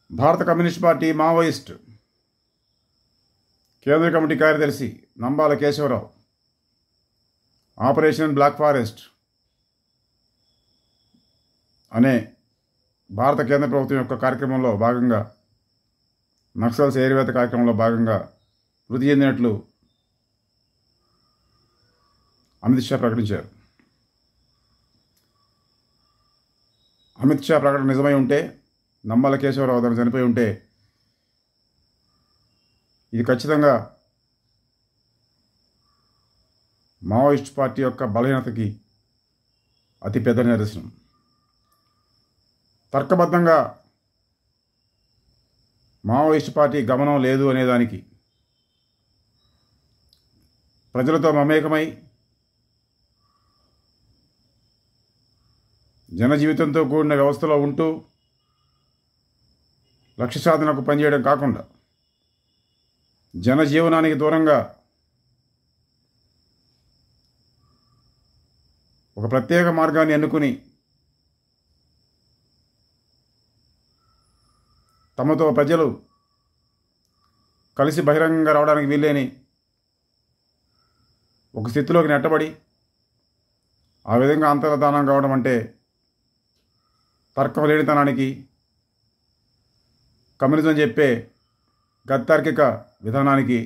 భారత communist party Maoist కేంద్ర కమిటీ కార్యదర్శి Nambala Keshavarao operation black forest అనే భారత కేంద్ర ప్రభుత్వం యొక్క కార్యక్రమంలో భాగంగా నక్సల్స్ ఏరివేత కార్యక్రమంలో భాగంగా మృతి చెందినట్లు అమిత్ షా ప్రకటించారు. అమిత్ షా ప్రకటన నిజమై ఉంటే, నంబాల కేశవరావు అతను చనిపోయి ఉంటే, ఇది ఖచ్చితంగా మావోయిస్ట్ పార్టీ యొక్క బలహీనతకి అతిపెద్ద నిదర్శనం. తర్కబద్ధంగా మావోయిస్ట్ పార్టీ గమనం లేదు అనేదానికి, ప్రజలతో మమేకమై జనజీవితంతో కూడిన వ్యవస్థలో ఉంటూ లక్ష్య సాధనకు పనిచేయడం కాకుండా జనజీవనానికి దూరంగా ఒక ప్రత్యేక మార్గాన్ని ఎన్నుకుని తమతో ప్రజలు కలిసి బహిరంగంగా రావడానికి వీల్లేని ఒక స్థితిలోకి నెట్టబడి ఆ విధంగా అంతర్ధానం కావడం అంటే తర్కం లేనితనానికి, కమ్యూనిజం చెప్పే గత్తార్కిక విధానానికి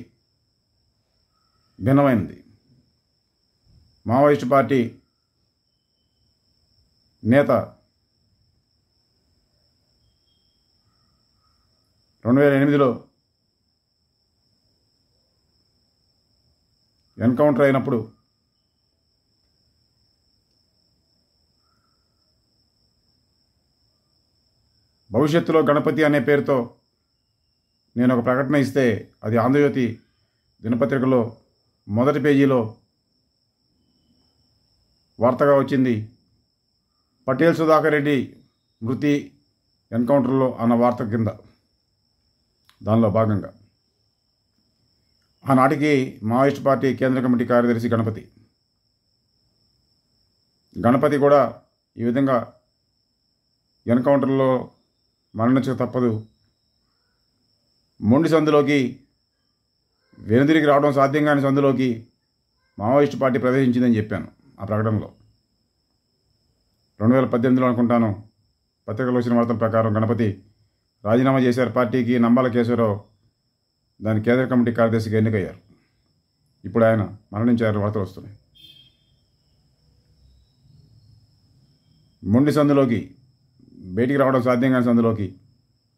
భిన్నమైనది. మావోయిస్ట్ పార్టీ నేత 2008లో ఎన్కౌంటర్ అయినప్పుడు భవిష్యత్తులో గణపతి అనే పేరుతో నేను ఒక ప్రకటన ఇస్తే అది ఆంధ్రజ్యోతి దినపత్రికలో మొదటి పేజీలో వార్తగా వచ్చింది. పటేల్ సుధాకర్ రెడ్డి మృతి ఎన్కౌంటర్లో అన్న వార్త కింద. దానిలో భాగంగా ఆనాటికి మావోయిస్ట్ పార్టీ కేంద్ర కమిటీ కార్యదర్శి గణపతి కూడా ఈ విధంగా ఎన్కౌంటర్లో మరణించక తప్పదు, మొండి సందులోకి వెనుదిరిగి రావడం సాధ్యం కాని సందులోకి మావోయిస్ట్ పార్టీ ప్రవేశించిందని చెప్పాను ఆ ప్రకటనలో. 2018లో అనుకుంటాను పత్రికలో వచ్చిన వార్తల ప్రకారం గణపతి రాజీనామా చేశారు పార్టీకి. నంబాల కేశవరావు దాని కేంద్ర కమిటీ కార్యదర్శిగా ఎన్నికయ్యారు. ఇప్పుడు ఆయన మరణించారు వార్తలు వస్తున్నాయి. మొండి సందులోకి, బయటికి రావడం సాధ్యం కాని సందులోకి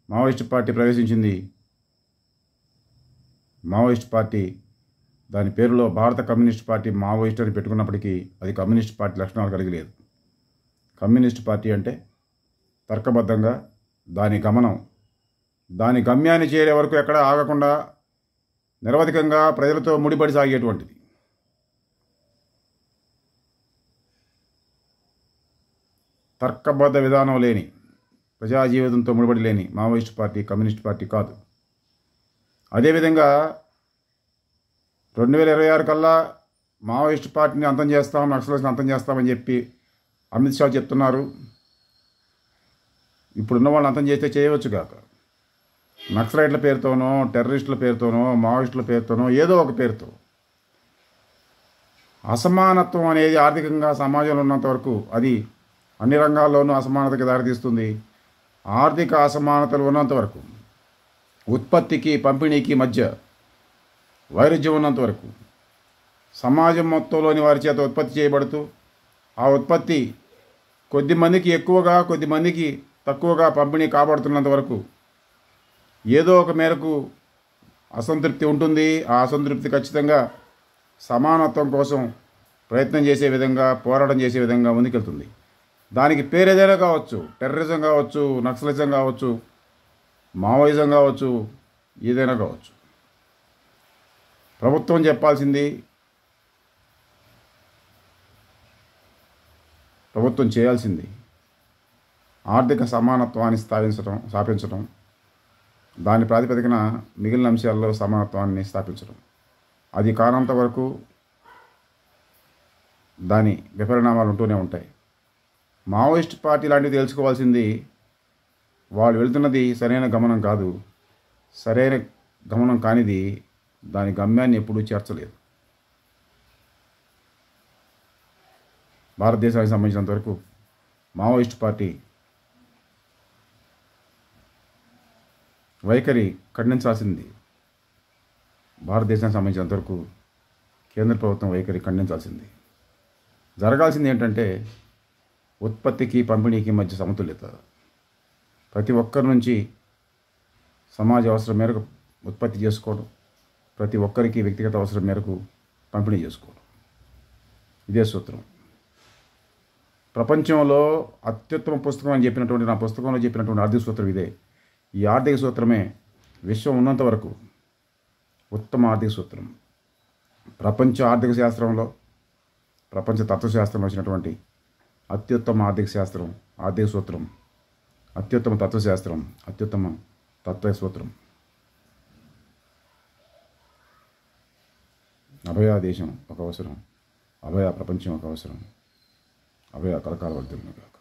మావోయిస్ట్ పార్టీ ప్రవేశించింది. మావోయిస్ట్ పార్టీ దాని పేరులో భారత కమ్యూనిస్ట్ పార్టీ మావోయిస్ట్ అని పెట్టుకున్నప్పటికీ అది కమ్యూనిస్ట్ పార్టీ లక్షణాలు కలిగి లేదు. కమ్యూనిస్ట్ పార్టీ అంటే తర్కబద్ధంగా దాని గమనం, దాని గమ్యాన్ని చేరే వరకు ఎక్కడ ఆగకుండా నిరవధికంగా ప్రజలతో ముడిపడి సాగేటువంటిది. తర్కబద్ధ విధానం లేని, ప్రజా జీవితంతో ముడిపడి లేని మావోయిస్ట్ పార్టీ కమ్యూనిస్ట్ పార్టీ కాదు. అదేవిధంగా 2026 కల్లా మావోయిస్ట్ పార్టీని అంతం చేస్తాం, నక్సలైట్ని అంతం చేస్తామని చెప్పి అమిత్ షా చెప్తున్నారు. ఇప్పుడున్న వాళ్ళని అంతం చేస్తే చేయవచ్చు కాక, నక్సలైట్ల పేరుతోనో, టెర్రరిస్టుల పేరుతోనో, మావోయిస్టుల పేరుతోనో, ఏదో ఒక పేరుతో అసమానత్వం అనేది ఆర్థికంగా సమాజంలో ఉన్నంత వరకు అది అన్ని రంగాల్లోనూ అసమానతకి దారితీస్తుంది. ఆర్థిక అసమానతలు ఉన్నంత వరకు, ఉత్పత్తికి పంపిణీకి మధ్య వైరుధ్యం ఉన్నంత వరకు, సమాజం మొత్తంలోని వారి చేత ఉత్పత్తి చేయబడుతూ ఆ ఉత్పత్తి కొద్ది మందికి ఎక్కువగా, కొద్ది మందికి తక్కువగా పంపిణీ కాబడుతున్నంత వరకు ఏదో ఒక మేరకు అసంతృప్తి ఉంటుంది. ఆ అసంతృప్తి ఖచ్చితంగా సమానత్వం కోసం ప్రయత్నం చేసే విధంగా, పోరాటం చేసే విధంగా ముందుకెళ్తుంది. దానికి పేరు ఏదైనా కావచ్చు, టెర్రరిజం కావచ్చు, నక్సలిజం కావచ్చు, మావోయిజం కావచ్చు, ఏదైనా కావచ్చు. ప్రభుత్వం చెప్పాల్సింది, ప్రభుత్వం చేయాల్సింది ఆర్థిక సమానత్వాన్ని స్థాపించడం, దాని ప్రాతిపదికన మిగిలిన అంశాల్లో సమానత్వాన్ని స్థాపించడం. అది కానంత వరకు దాని విపరిణామాలు ఉంటూనే ఉంటాయి. మావోయిస్ట్ పార్టీ లాంటివి తెలుసుకోవాల్సింది వాళ్ళు వెళ్తున్నది సరైన గమనం కాదు. సరైన గమనం కానిది దాని గమ్యాన్ని ఎప్పుడూ చేర్చలేదు. భారతదేశానికి సంబంధించినంతవరకు మావోయిస్ట్ పార్టీ వైఖరి ఖండించాల్సింది. భారతదేశానికి సంబంధించినంతవరకు కేంద్ర ప్రభుత్వం వైఖరి ఖండించాల్సింది. జరగాల్సింది ఏంటంటే ఉత్పత్తికి పంపిణీకి మధ్య సమతుల్యత. ప్రతి ఒక్కరి నుంచి సమాజ అవసరం మేరకు ఉత్పత్తి చేసుకోవడం, ప్రతి ఒక్కరికి వ్యక్తిగత అవసరం మేరకు పంపిణీ చేసుకోవడం, ఇదే సూత్రం. ప్రపంచంలో అత్యుత్తమ పుస్తకం అని చెప్పినటువంటి నా పుస్తకంలో చెప్పినటువంటి ఆర్థిక సూత్రం ఇదే. ఈ ఆర్థిక సూత్రమే విశ్వం ఉన్నంత వరకు ఉత్తమ ఆర్థిక సూత్రం. ప్రపంచ ఆర్థిక శాస్త్రంలో, ప్రపంచ తత్వశాస్త్రంలో వచ్చినటువంటి అత్యుత్తమ ఆర్థిక సూత్రం, అత్యుత్తమ తత్వశాస్త్రం, అత్యుత్తమ తత్వ సూత్రం. అభయ దేశం ఒక అవసరం, అభయ ప్రపంచం ఒక అవసరం, అభయ కలకాల వర్ధులను కాక.